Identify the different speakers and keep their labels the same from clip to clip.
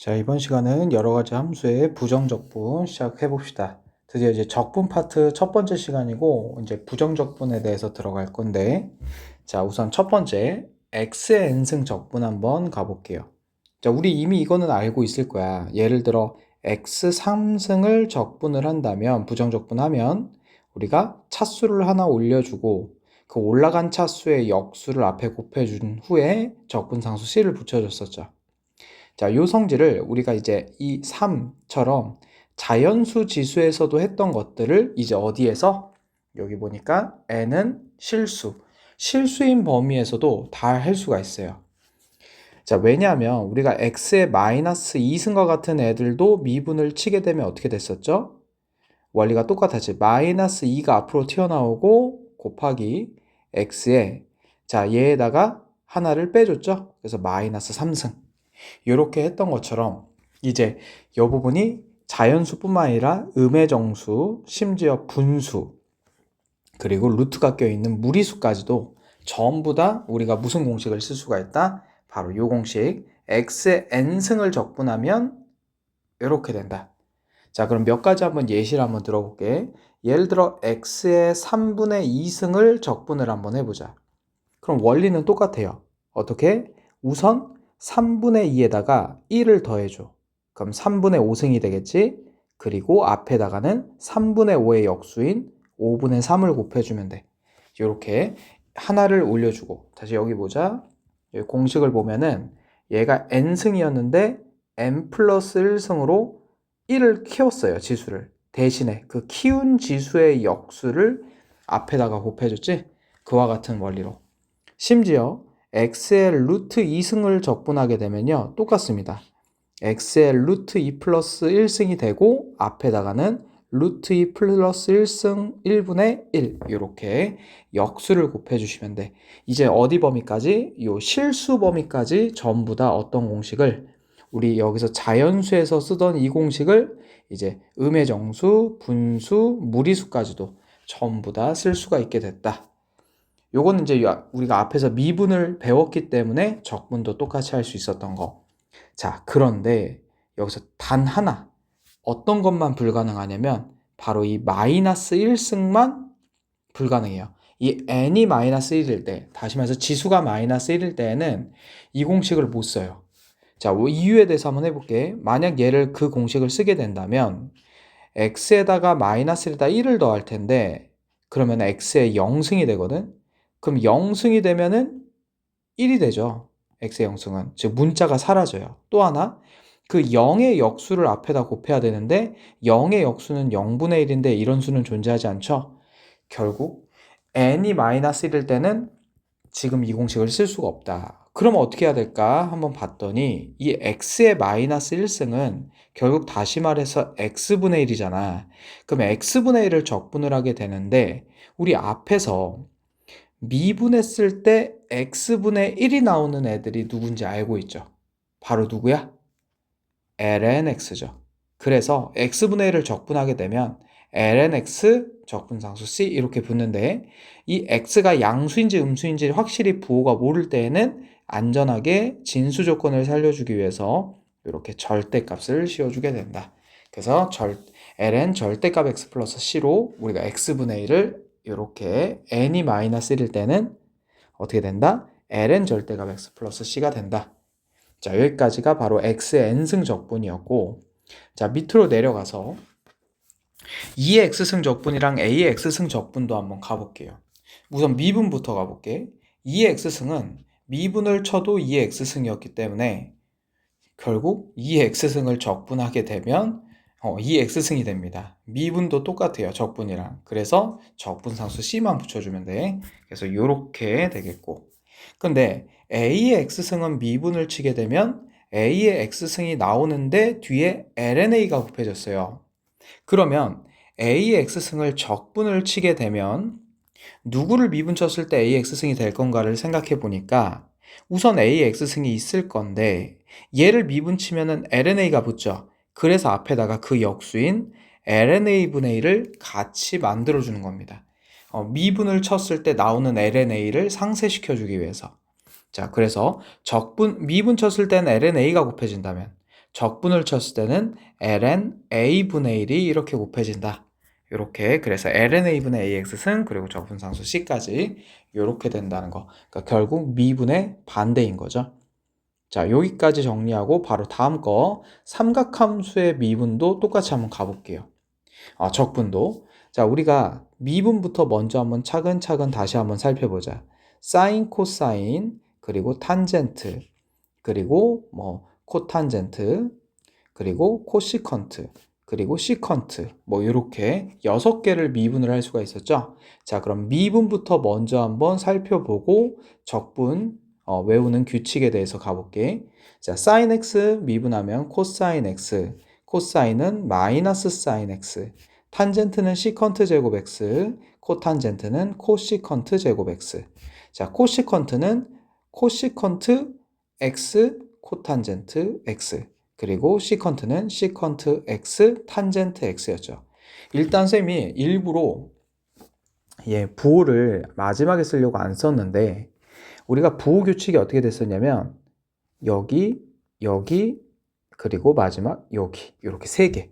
Speaker 1: 자, 이번 시간은 여러 가지 함수의 부정적분 시작해 봅시다. 드디어 이제 적분 파트 첫 번째 시간이고, 이제 부정적분에 대해서 들어갈 건데, 자, 우선 첫 번째, x의 n승 적분 한번 가볼게요. 자, 우리 이미 이거는 알고 있을 거야. 예를 들어, x 3승을 적분을 한다면, 부정적분하면, 우리가 차수를 하나 올려주고, 그 올라간 차수의 역수를 앞에 곱해준 후에 적분상수 c를 붙여줬었죠. 자, 요 성질을 우리가 이제 이 3처럼 자연수 지수에서도 했던 것들을 이제 어디에서? 여기 보니까 n은 실수인 범위에서도 다 할 수가 있어요. 자, 왜냐하면 우리가 x의 마이너스 2승과 같은 애들도 미분을 치게 되면 어떻게 됐었죠? 원리가 똑같았지. 마이너스 2가 앞으로 튀어나오고 곱하기 x에, 자, 얘에다가 하나를 빼줬죠? 그래서 마이너스 3승. 이렇게 했던 것처럼 이제 이 부분이 자연수뿐만 아니라 음의 정수, 심지어 분수, 그리고 루트가 껴있는 무리수까지도 전부 다 우리가 무슨 공식을 쓸 수가 있다? 바로 이 공식, x의 n승을 적분하면 이렇게 된다. 자, 그럼 몇 가지 한번 예시를 한번 들어볼게. 예를 들어 x의 3분의 2승을 적분을 한번 해보자. 그럼 원리는 똑같아요. 어떻게? 우선 3분의 2에다가 1을 더해줘. 그럼 3분의 5승이 되겠지? 그리고 앞에다가는 3분의 5의 역수인 5분의 3을 곱해주면 돼. 이렇게 하나를 올려주고, 다시 여기 보자. 여기 공식을 보면은 얘가 n승이었는데 n 플러스 1승으로 1을 키웠어요, 지수를. 대신에 그 키운 지수의 역수를 앞에다가 곱해줬지? 그와 같은 원리로. 심지어 x의 루트 2승을 적분하게 되면요, 똑같습니다. x의 루트 2 플러스 1승이 되고 앞에다가는 루트 2 플러스 1승 1분의 1 이렇게 역수를 곱해주시면 돼. 이제 어디 범위까지? 요 실수 범위까지 전부 다 어떤 공식을, 우리 여기서 자연수에서 쓰던 이 공식을 이제 음의 정수, 분수, 무리수까지도 전부 다 쓸 수가 있게 됐다. 요거는 이제 우리가 앞에서 미분을 배웠기 때문에 적분도 똑같이 할 수 있었던 거. 자, 그런데 여기서 단 하나, 어떤 것만 불가능하냐면 바로 이 마이너스 1승만 불가능해요. 이 n이 마이너스 1일 때, 다시 말해서 지수가 마이너스 1일 때에는 이 공식을 못 써요. 자, 이유에 대해서 한번 해볼게. 만약 얘를 그 공식을 쓰게 된다면 x에다가 마이너스에다 1을 더할 텐데, 그러면 x의 0승이 되거든. 그럼 0승이 되면은 1이 되죠. x의 0승은. 즉 문자가 사라져요. 또 하나, 그 0의 역수를 앞에다 곱해야 되는데 0의 역수는 0분의 1인데 이런 수는 존재하지 않죠. 결국 n이 마이너스 1일 때는 지금 이 공식을 쓸 수가 없다. 그러면 어떻게 해야 될까? 한번 봤더니 이 x의 마이너스 1승은 결국 다시 말해서 x분의 1이잖아. 그럼 x분의 1을 적분을 하게 되는데 우리 앞에서 미분했을 때 x분의 1이 나오는 애들이 누군지 알고 있죠? 바로 누구야? lnx죠. 그래서 x분의 1을 적분하게 되면 lnx 적분상수 c 이렇게 붙는데 이 x가 양수인지 음수인지 확실히 부호가 모를 때에는 안전하게 진수 조건을 살려주기 위해서 이렇게 절대값을 씌워주게 된다. 그래서 ln 절대값 x 플러스 c로 우리가 x분의 1을 이렇게 n이 마이너스 1일 때는 어떻게 된다? ln 절대값 x 플러스 c가 된다. 자, 여기까지가 바로 x의 n승 적분이었고, 자, 밑으로 내려가서 2의 x승 적분이랑 a의 x승 적분도 한번 가볼게요. 우선 미분부터 가볼게. 2의 x승은 미분을 쳐도 2의 x승이었기 때문에 결국 2의 x승을 적분하게 되면 2의 x승이 됩니다. 미분도 똑같아요, 적분이랑. 그래서 적분상수 c만 붙여주면 돼. 그래서 이렇게 되겠고. 근데 A의 X승은 미분을 치게 되면 A의 X승이 나오는데 뒤에 LNA가 곱해졌어요. 그러면 A의 X승을 적분을 치게 되면 누구를 미분 쳤을 때 A의 X승이 될 건가를 생각해 보니까 우선 A의 X승이 있을 건데 얘를 미분 치면은 LNA가 붙죠. 그래서 앞에다가 그 역수인 LNA분의 1을 같이 만들어주는 겁니다. 미분을 쳤을 때 나오는 LNA를 상쇄시켜주기 위해서. 자, 그래서 미분 쳤을 때는 LNA가 곱해진다면 적분을 쳤을 때는 ln a분의 1이 이렇게 곱해진다. 이렇게 그래서 ln a분의 ax승 그리고 적분상수 c까지 이렇게 된다는 거. 그러니까 결국 미분의 반대인 거죠. 자, 여기까지 정리하고 바로 다음 거 삼각함수의 미분도 똑같이 한번 가볼게요. 적분도. 자, 우리가 미분부터 먼저 한번 차근차근 다시 한번 살펴보자. 사인, 코사인, 그리고 탄젠트, 그리고 뭐 코탄젠트, 그리고 코시컨트, 그리고 시컨트, 뭐 이렇게 6개를 미분을 할 수가 있었죠. 자, 그럼 미분부터 먼저 한번 살펴보고 적분 외우는 규칙에 대해서 가볼게. 자, 사인 x 미분하면 코사인 x, 코사인은 마이너스 사인 x, 탄젠트는 시컨트 제곱 x, 코탄젠트는 코시컨트 제곱 x. 자, 코시컨트는 코시컨트 x 코탄젠트 x, 그리고 시컨트는 시컨트 x 탄젠트 x였죠. 일단 쌤이 일부러 부호를 마지막에 쓰려고 안 썼는데, 우리가 부호 규칙이 어떻게 됐었냐면 여기, 여기, 그리고 마지막 여기, 이렇게 3개.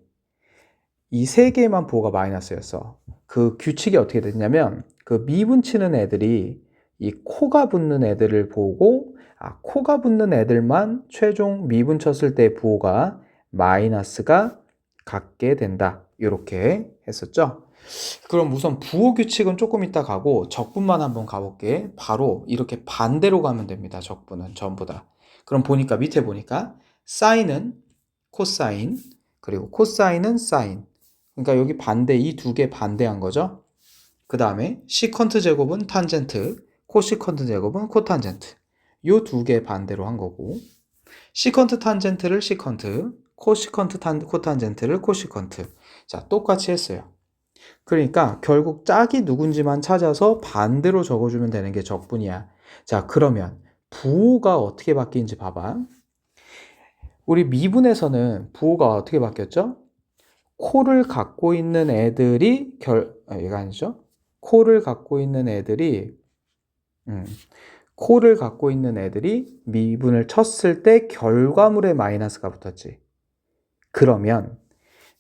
Speaker 1: 이 3개만 부호가 마이너스였어. 그 규칙이 어떻게 됐냐면 그 미분 치는 애들이 이 코가 붙는 애들을 보고 코가 붙는 애들만 최종 미분 쳤을 때 부호가 마이너스가 같게 된다. 이렇게 했었죠. 그럼 우선 부호 규칙은 조금 이따 가고 적분만 한번 가볼게. 바로 이렇게 반대로 가면 됩니다. 적분은 전부 다. 그럼 보니까 밑에 보니까 사인은 코사인, 그리고 코사인은 사인. 그러니까 여기 반대, 이 2개 반대한 거죠. 그 다음에 시컨트 제곱은 탄젠트, 코시컨트 제곱은 코탄젠트. 이 2개 반대로 한 거고, 시컨트 탄젠트를 시컨트, 코시컨트 코탄젠트를 코시컨트. 자, 똑같이 했어요. 그러니까 결국 짝이 누군지만 찾아서 반대로 적어주면 되는 게 적분이야. 자, 그러면 부호가 어떻게 바뀌는지 봐봐. 우리 미분에서는 부호가 어떻게 바뀌었죠? 코를 갖고 있는 애들이 얘가 아니죠? 코를 갖고 있는 애들이 미분을 쳤을 때 결과물에 마이너스가 붙었지. 그러면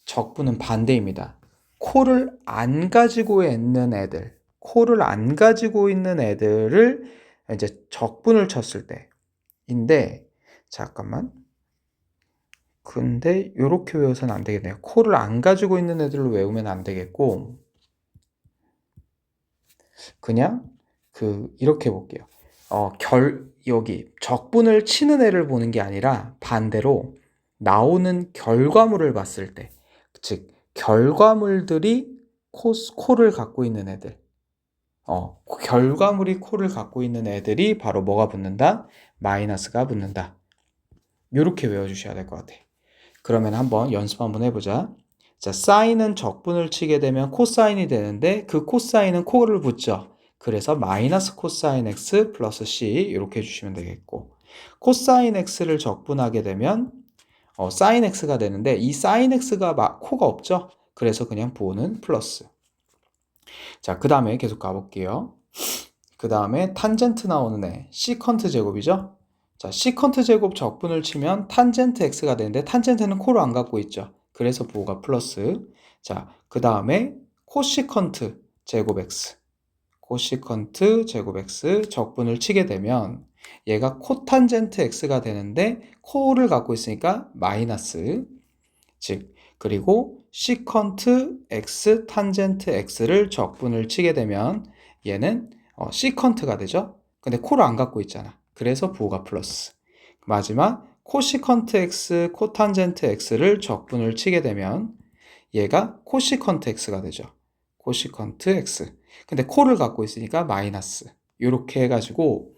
Speaker 1: 적분은 반대입니다. 코를 안 가지고 있는 애들을 이제 적분을 쳤을 때인데, 잠깐만. 근데 이렇게 외워서는 안 되겠네요. 코를 안 가지고 있는 애들로 외우면 안 되겠고, 그냥 이렇게 볼게요. 여기 적분을 치는 애를 보는 게 아니라 반대로 나오는 결과물을 봤을 때, 즉 결과물들이 코를 갖고 있는 애들, 결과물이 코를 갖고 있는 애들이 바로 뭐가 붙는다? 마이너스가 붙는다. 이렇게 외워주셔야 될 것 같아. 그러면 한번 연습 한번 해보자. 자, 사인은 적분을 치게 되면 코사인이 되는데 그 코사인은 코를 붙죠. 그래서 마이너스 코사인 x 플러스 c 이렇게 해주시면 되겠고, 코사인 x를 적분하게 되면 사인 x가 되는데 이 사인 x가 코가 없죠. 그래서 그냥 부호는 플러스. 자, 그 다음에 계속 가볼게요. 그 다음에 탄젠트 나오는 애 시컨트 제곱이죠. 자, 시컨트 제곱 적분을 치면 탄젠트 x가 되는데 탄젠트는 코를 안 갖고 있죠. 그래서 부호가 플러스. 자, 그 다음에 코시컨트 제곱 x, 코시컨트 제곱 x 적분을 치게 되면 얘가 코탄젠트 x가 되는데 코를 갖고 있으니까 마이너스. 즉, 그리고 시컨트 x 탄젠트 x를 적분을 치게 되면 얘는 시컨트가 되죠. 근데 코를 안 갖고 있잖아. 그래서 부호가 플러스. 마지막 코시컨트 x 코탄젠트 x를 적분을 치게 되면 얘가 코시컨트 x가 되죠. 코시컨트 x. 근데 코를 갖고 있으니까 마이너스. 이렇게 해가지고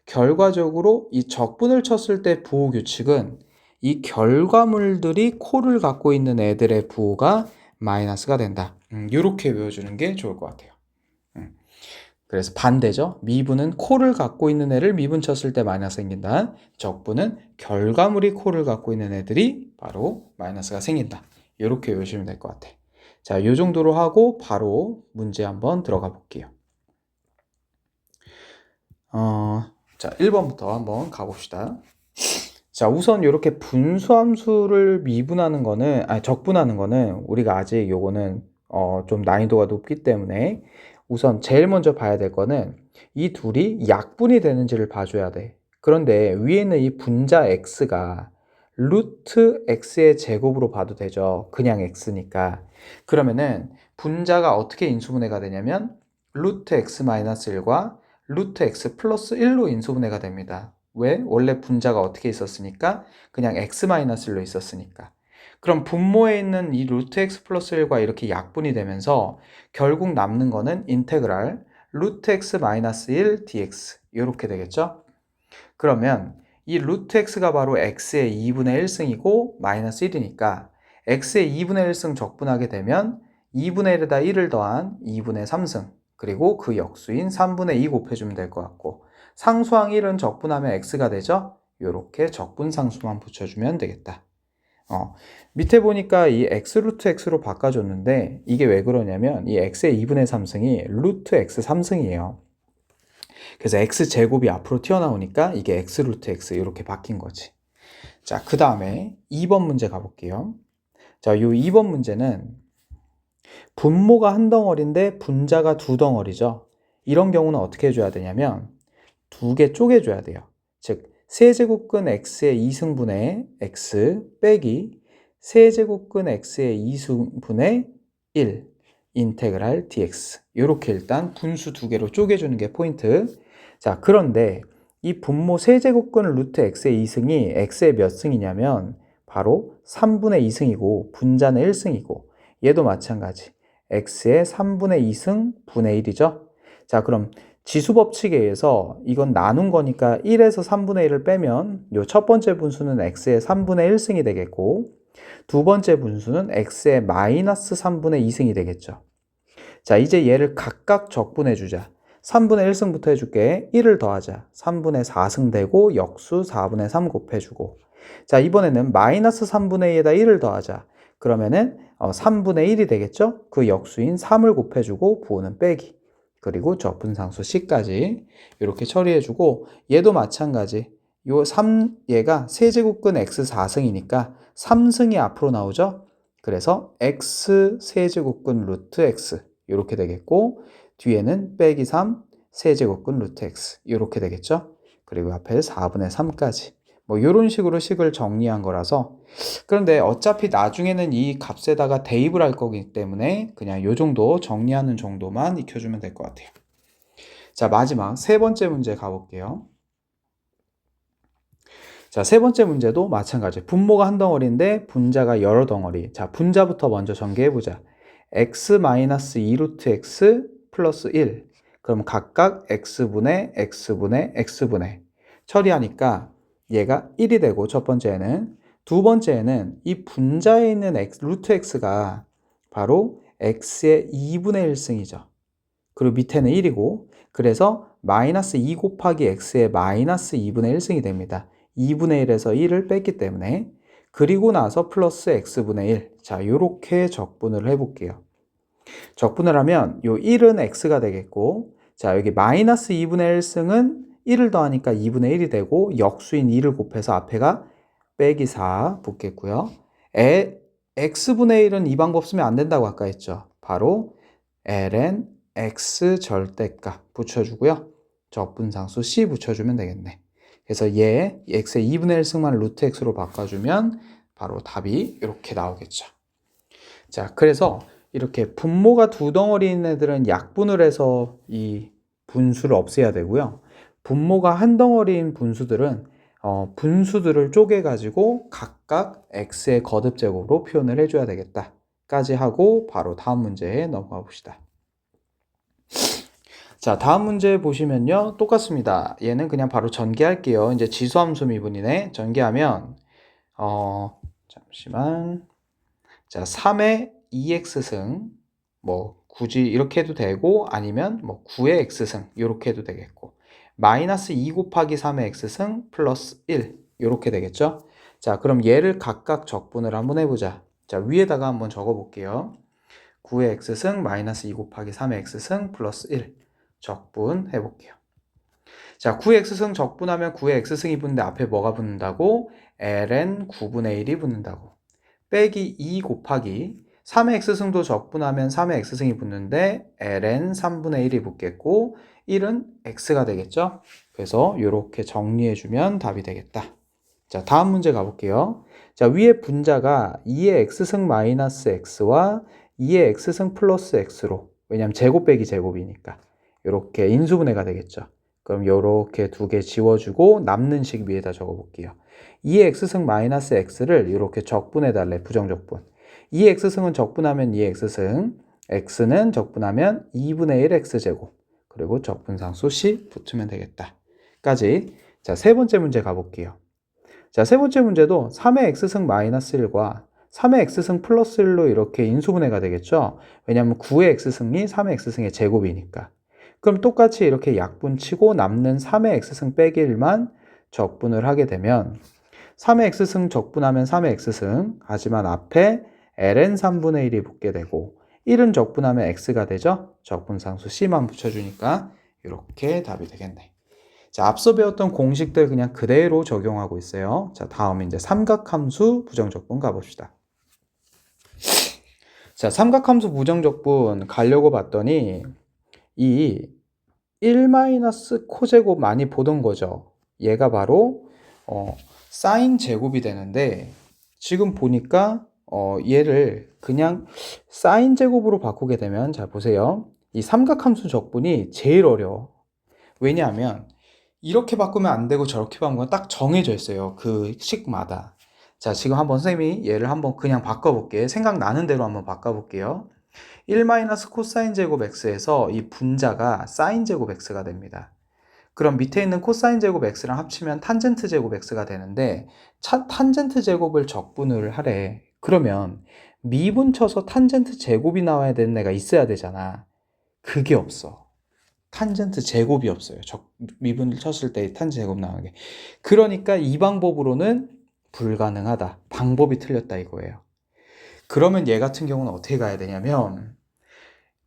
Speaker 1: 결과적으로 이 적분을 쳤을 때 부호 규칙은 이 결과물들이 코를 갖고 있는 애들의 부호가 마이너스가 된다. 이렇게 외워주는 게 좋을 것 같아요. 그래서 반대죠. 미분은 코를 갖고 있는 애를 미분 쳤을 때 마이너스 생긴다. 적분은 결과물이 코를 갖고 있는 애들이 바로 마이너스가 생긴다. 이렇게 외우시면 될 것 같아. 자, 이 정도로 하고 바로 문제 한번 들어가 볼게요. 자, 1번부터 한번 가봅시다. 자, 우선 이렇게 분수함수를 미분하는 거는, 아니, 적분하는 거는 우리가 아직 요거는 좀 난이도가 높기 때문에 우선 제일 먼저 봐야 될 거는 이 둘이 약분이 되는지를 봐줘야 돼. 그런데 위에 있는 이 분자 x가 루트 x의 제곱으로 봐도 되죠. 그냥 x니까. 그러면은 분자가 어떻게 인수분해가 되냐면 루트 x 마이너스 1과 루트 x 플러스 1로 인수분해가 됩니다. 왜? 원래 분자가 어떻게 있었으니까? 그냥 x-1로 있었으니까. 그럼 분모에 있는 이 루트 x 플러스 1과 이렇게 약분이 되면서 결국 남는 거는 인테그랄 루트 x 마이너스 1 dx 이렇게 되겠죠? 그러면 이 루트 x가 바로 x의 2분의 1승이고 마이너스 1이니까 x의 2분의 1승 적분하게 되면 2분의 1에다 1을 더한 2분의 3승 그리고 그 역수인 3분의 2 곱해주면 될 것 같고 상수항 1은 적분하면 x가 되죠? 이렇게 적분상수만 붙여주면 되겠다. 밑에 보니까 이 x 루트 x로 바꿔줬는데 이게 왜 그러냐면 이 x의 2분의 3승이 루트 x 3승이에요. 그래서 x제곱이 앞으로 튀어나오니까 이게 x 루트 x 이렇게 바뀐 거지. 자, 그 다음에 2번 문제 가볼게요. 자, 이 2번 문제는 분모가 한 덩어리인데 분자가 두 덩어리죠. 이런 경우는 어떻게 해줘야 되냐면 두 개 쪼개줘야 돼요. 즉 세제곱근 x의 2승분의 x 빼기 세제곱근 x의 2승분의 1 인테그랄 dx 이렇게 일단 분수 두 개로 쪼개주는 게 포인트. 자, 그런데 이 분모 세제곱근 루트 x의 2승이 x의 몇 승이냐면 바로 3분의 2승이고 분자는 1승이고 얘도 마찬가지 x의 3분의 2승 분의 1이죠. 자, 그럼 지수법칙에 의해서 이건 나눈 거니까 1에서 3분의 1을 빼면 요 첫 번째 분수는 x의 3분의 1승이 되겠고 두 번째 분수는 x의 마이너스 3분의 2승이 되겠죠. 자, 이제 얘를 각각 적분해 주자. 3분의 1승부터 해줄게. 1을 더하자. 3분의 4승 되고 역수 4분의 3 곱해주고 자, 이번에는 마이너스 3분의 2에다 1을 더하자. 그러면은 3분의 1이 되겠죠? 그 역수인 3을 곱해주고 부호는 빼기. 그리고 적분상수 C까지 이렇게 처리해주고 얘도 마찬가지. 요 3얘가 세제곱근 x 4승이니까 3승이 앞으로 나오죠? 그래서 x 세제곱근 루트 x 이렇게 되겠고 뒤에는 빼기 3 세제곱근 루트 x 이렇게 되겠죠? 그리고 앞에 4분의 3까지 뭐 이런 식으로 식을 정리한 거라서 그런데 어차피 나중에는 이 값에다가 대입을 할 거기 때문에 그냥 요 정도 정리하는 정도만 익혀주면 될 것 같아요. 자, 마지막 세 번째 문제 가볼게요. 자, 세 번째 문제도 마찬가지. 분모가 한 덩어리인데 분자가 여러 덩어리. 자, 분자부터 먼저 전개해보자. x-2 루트 x 플러스 1. 그럼 각각 x분의 x분의 x분의 처리하니까 얘가 1이 되고 첫 번째는 두 번째는 이 분자에 있는 루트 x가 바로 x의 2분의 1승이죠. 그리고 밑에는 1이고 그래서 마이너스 2 곱하기 x의 마이너스 2분의 1승이 됩니다. 2분의 1에서 1을 뺐기 때문에 그리고 나서 플러스 x분의 1. 자, 요렇게 적분을 해볼게요. 적분을 하면 요 1은 x가 되겠고 자, 여기 마이너스 2분의 1승은 1을 더하니까 2분의 1이 되고 역수인 2를 곱해서 앞에가 빼기 4 붙겠고요. x분의 1은 이 방법 쓰면 안 된다고 아까 했죠. 바로 ln x 절대값 붙여주고요. 적분상수 c 붙여주면 되겠네. 그래서 얘 x의 2분의 1승만 루트 x로 바꿔주면 바로 답이 이렇게 나오겠죠. 자, 그래서 이렇게 분모가 두 덩어리인 애들은 약분을 해서 이 분수를 없애야 되고요. 분모가 한 덩어리인 분수들은 분수들을 쪼개가지고 각각 x의 거듭제곱으로 표현을 해줘야 되겠다. 까지 하고 바로 다음 문제에 넘어가 봅시다. 자, 다음 문제 보시면요. 똑같습니다. 얘는 그냥 바로 전개할게요. 이제 지수함수 미분이네. 전개하면, 잠시만. 자, 3의 2x승, 뭐, 굳이 이렇게 해도 되고, 아니면 뭐, 9의 x승, 이렇게 해도 되겠고, 마이너스 2 곱하기 3의 x승 플러스 1, 이렇게 되겠죠? 자, 그럼 얘를 각각 적분을 한번 해보자. 자, 위에다가 한번 적어 볼게요. 9의 x승 마이너스 2 곱하기 3의 x승 플러스 1 적분 해볼게요. 자, 9의 x승 적분하면 9의 x승이 붙는데 앞에 뭐가 붙는다고? ln 9분의 1이 붙는다고. 빼기 2 곱하기 3의 x승도 적분하면 3의 x승이 붙는데 ln 3분의 1이 붙겠고 1은 x가 되겠죠? 그래서 이렇게 정리해주면 답이 되겠다. 자, 다음 문제 가볼게요. 자, 위에 분자가 2의 x승 마이너스 x와 2의 x승 플러스 x로, 왜냐면 제곱 빼기 제곱이니까 이렇게 인수분해가 되겠죠. 그럼 이렇게 두 개 지워주고 남는 식 위에다 적어볼게요. 2의 x승 마이너스 x를 이렇게 적분해달래, 부정적분. 2의 x승은 적분하면 2의 x승, x는 적분하면 2분의 1 x제곱, 그리고 적분상수 c 붙으면 되겠다. 까지. 자, 세 번째 문제 가볼게요. 자, 세 번째 문제도 3의 x승 마이너스 1과 3의 x승 플러스 1로 이렇게 인수분해가 되겠죠. 왜냐하면 9의 x승이 3의 x승의 제곱이니까. 그럼 똑같이 이렇게 약분치고 남는 3의 x승 빼기 1만 적분을 하게 되면 3의 x승 적분하면 3의 x승, 하지만 앞에 ln 3분의 1이 붙게 되고 1은 적분하면 x가 되죠. 적분상수 c만 붙여주니까 이렇게 답이 되겠네. 자, 앞서 배웠던 공식들 그냥 그대로 적용하고 있어요. 자, 다음 이제 삼각함수 부정적분 가봅시다. 자, 삼각함수 부정적분 가려고 봤더니 이 1-코제곱 많이 보던 거죠. 얘가 바로 사인 제곱이 되는데 지금 보니까 얘를 그냥 사인 제곱으로 바꾸게 되면, 자 보세요. 이 삼각함수 적분이 제일 어려워. 왜냐하면 이렇게 바꾸면 안 되고 저렇게 바꾸면 딱 정해져 있어요. 그 식마다. 자, 지금 한번 선생님이 얘를 한번 그냥 바꿔볼게요. 생각나는 대로 한번 바꿔볼게요. 1 코사인 제곱 x에서 이 분자가 사인 제곱 x가 됩니다. 그럼 밑에 있는 코사인 제곱 x랑 합치면 탄젠트 제곱 x가 되는데 탄젠트 제곱을 적분을 하래. 그러면 미분 쳐서 탄젠트 제곱이 나와야 되는 애가 있어야 되잖아. 그게 없어. 탄젠트 제곱이 없어요. 미분을 쳤을 때 탄젠트 제곱 나오는 게. 그러니까 이 방법으로는 불가능하다. 방법이 틀렸다 이거예요. 그러면 얘 같은 경우는 어떻게 가야 되냐면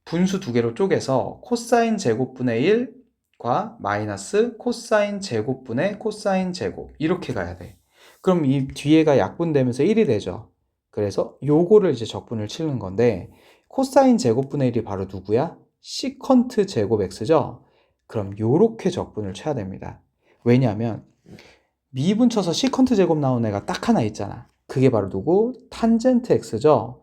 Speaker 1: 분수 두 개로 쪼개서 코사인 제곱분의 1과 마이너스 코사인 제곱분의 코사인 제곱 이렇게 가야 돼. 그럼 이 뒤에가 약분되면서 1이 되죠. 그래서 요거를 이제 적분을 치는 건데 코사인 제곱분의 1이 바로 누구야? 시컨트 제곱 x죠. 그럼 요렇게 적분을 쳐야 됩니다. 왜냐하면 미분 쳐서 시컨트 제곱 나온 애가 딱 하나 있잖아. 그게 바로 누구? 탄젠트 x죠.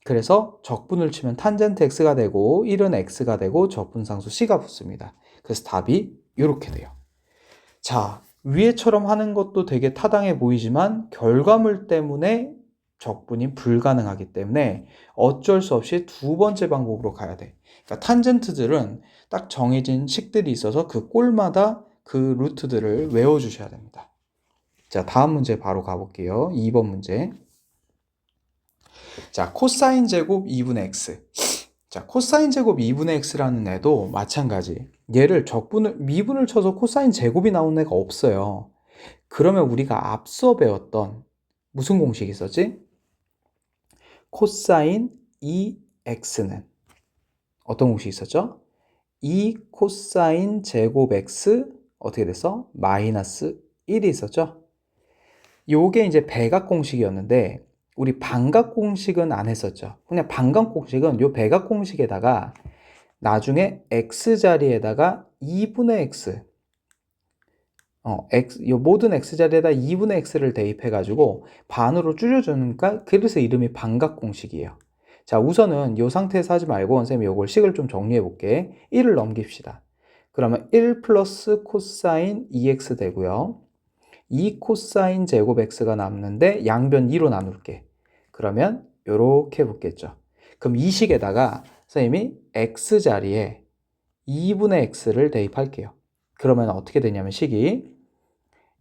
Speaker 1: 그래서 적분을 치면 탄젠트 x가 되고 1은 x가 되고 적분상수 c가 붙습니다. 그래서 답이 이렇게 돼요. 자, 위에처럼 하는 것도 되게 타당해 보이지만 결과물 때문에 적분이 불가능하기 때문에 어쩔 수 없이 두 번째 방법으로 가야 돼. 그러니까 탄젠트들은 딱 정해진 식들이 있어서 그 꼴마다 그 루트들을 외워주셔야 됩니다. 자, 다음 문제 바로 가볼게요. 2번 문제. 자, 코사인 제곱 2분의 x. 자, 코사인 제곱 2분의 x라는 애도 마찬가지. 얘를 미분을 쳐서 코사인 제곱이 나오는 애가 없어요. 그러면 우리가 앞서 배웠던 무슨 공식이 있었지? 코사인 2x는 어떤 공식이 있었죠? 2 코사인 제곱 x 어떻게 됐어? 마이너스 1이 있었죠? 요게 이제 배각 공식이었는데 우리 반각 공식은 안 했었죠. 그냥 반각 공식은 요 배각 공식에다가 나중에 x 자리에다가 2분의 x 요 모든 x 자리에다 2분의 x를 대입해가지고 반으로 줄여주니까 그래서 이름이 반각 공식이에요. 자, 우선은 요 상태에서 하지 말고 선생님이 요걸 식을 좀 정리해 볼게. 1을 넘깁시다. 그러면 1 플러스 코사인 2x 되고요. 2 코사인 제곱 x가 남는데 양변 2로 나눌게. 그러면 요렇게 붙겠죠. 그럼 이 식에다가 선생님이 x 자리에 2분의 x를 대입할게요. 그러면 어떻게 되냐면 식이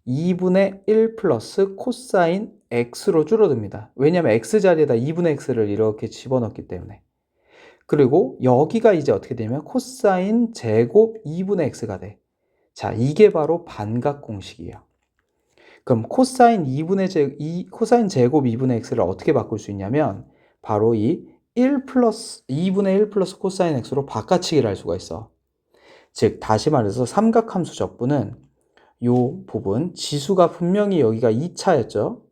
Speaker 1: 2분의 1 플러스 코사인 x로 줄어듭니다. 왜냐하면 x 자리에다 2분의 x를 이렇게 집어넣기 때문에. 그리고 여기가 이제 어떻게 되냐면 코사인 제곱 2분의 x가 돼. 자, 이게 바로 반각 공식이에요. 그럼 코사인 제곱 2분의 x를 어떻게 바꿀 수 있냐면 바로 이 2분의 1 플러스 코사인 x로 바꿔치기를 할 수가 있어. 즉 다시 말해서 삼각함수 적분은 요 부분 지수가 분명히 여기가 2차였죠.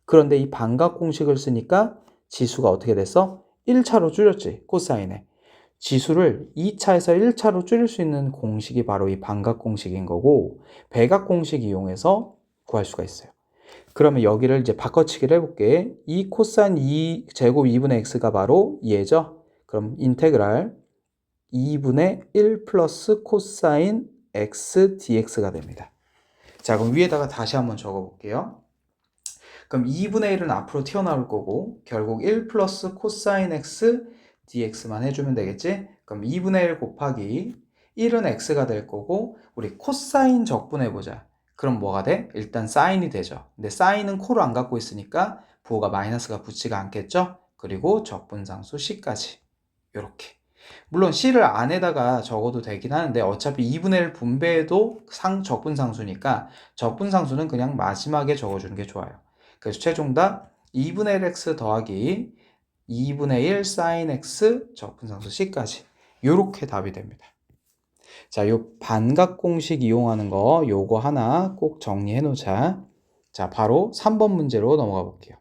Speaker 1: 그런데 이 반각 공식을 쓰니까 지수가 어떻게 됐어? 1차로 줄였지, 코사인에. 지수를 2차에서 1차로 줄일 수 있는 공식이 바로 이 반각 공식인 거고, 배각 공식 이용해서 구할 수가 있어요. 그러면 여기를 이제 바꿔치기를 해볼게. 이 코사인 2 제곱 2분의 x가 바로 얘죠. 그럼 인테그랄 2분의 1 플러스 코사인 x dx가 됩니다. 자, 그럼 위에다가 다시 한번 적어볼게요. 그럼 2분의 1은 앞으로 튀어나올 거고 결국 1 플러스 코사인 x dx만 해주면 되겠지? 그럼 2분의 1 곱하기 1은 x가 될 거고 우리 코사인 적분해보자. 그럼 뭐가 돼? 일단 사인이 되죠. 근데 사인은 코를 안 갖고 있으니까 부호가 마이너스가 붙지가 않겠죠? 그리고 적분상수 c까지 이렇게. 물론 c를 안에다가 적어도 되긴 하는데 어차피 2분의 1 분배해도 적분상수니까 적분상수는 그냥 마지막에 적어주는 게 좋아요. 그래서 최종답 2분의 1x 더하기 2분의 1 sin x 적분상수 c까지 요렇게 답이 됩니다. 자, 요 반각 공식 이용하는 거 요거 하나 꼭 정리해 놓자. 자, 바로 3번 문제로 넘어가 볼게요.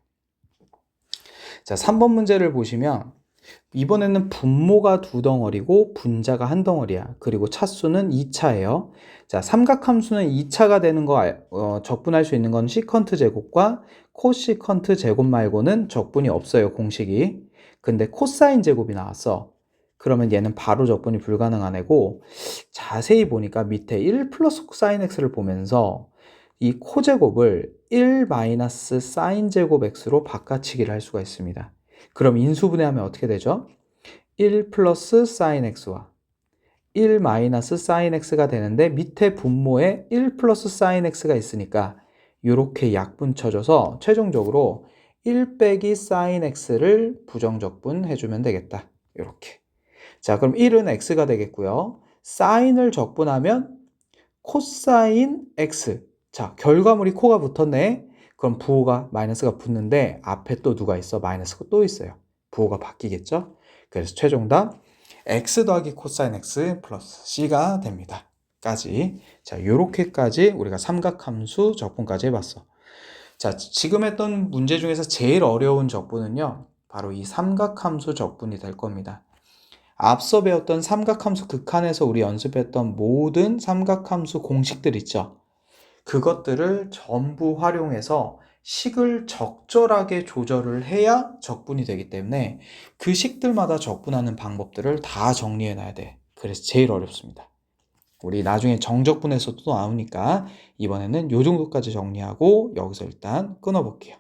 Speaker 1: 자, 3번 문제를 보시면 이번에는 분모가 두 덩어리고 분자가 한 덩어리야. 그리고 차수는 2차예요. 자, 삼각함수는 2차가 되는 거 적분할 수 있는 건 시컨트 제곱과 코시컨트 제곱 말고는 적분이 없어요, 공식이. 근데 코사인 제곱이 나왔어. 그러면 얘는 바로 적분이 불가능한 애고, 자세히 보니까 밑에 1 플러스 코사인 x를 보면서 이 코제곱을 1 마이너스 사인 제곱 x로 바꿔치기를 할 수가 있습니다. 그럼 인수분해하면 어떻게 되죠? 1 플러스 사인 x와 1 마이너스 사인 x가 되는데 밑에 분모에 1 플러스 사인 x가 있으니까 이렇게 약분쳐줘서 최종적으로 1 빼기 사인 x를 부정적분 해주면 되겠다. 이렇게. 자, 그럼 1은 x가 되겠고요. 사인을 적분하면 코사인 x. 자, 결과물이 코가 붙었네. 그럼 부호가 마이너스가 붙는데 앞에 또 누가 있어? 마이너스가 또 있어요. 부호가 바뀌겠죠? 그래서 최종답 x 더하기 코사인 x 플러스 c가 됩니다. 까지. 자, 요렇게까지 우리가 삼각함수 적분까지 해봤어. 자, 지금 했던 문제 중에서 제일 어려운 적분은요, 바로 이 삼각함수 적분이 될 겁니다. 앞서 배웠던 삼각함수 극한에서 우리 연습했던 모든 삼각함수 공식들 있죠? 그것들을 전부 활용해서 식을 적절하게 조절을 해야 적분이 되기 때문에 그 식들마다 적분하는 방법들을 다 정리해 놔야 돼. 그래서 제일 어렵습니다. 우리 나중에 정적분에서도 나오니까 이번에는 요 정도까지 정리하고 여기서 일단 끊어볼게요.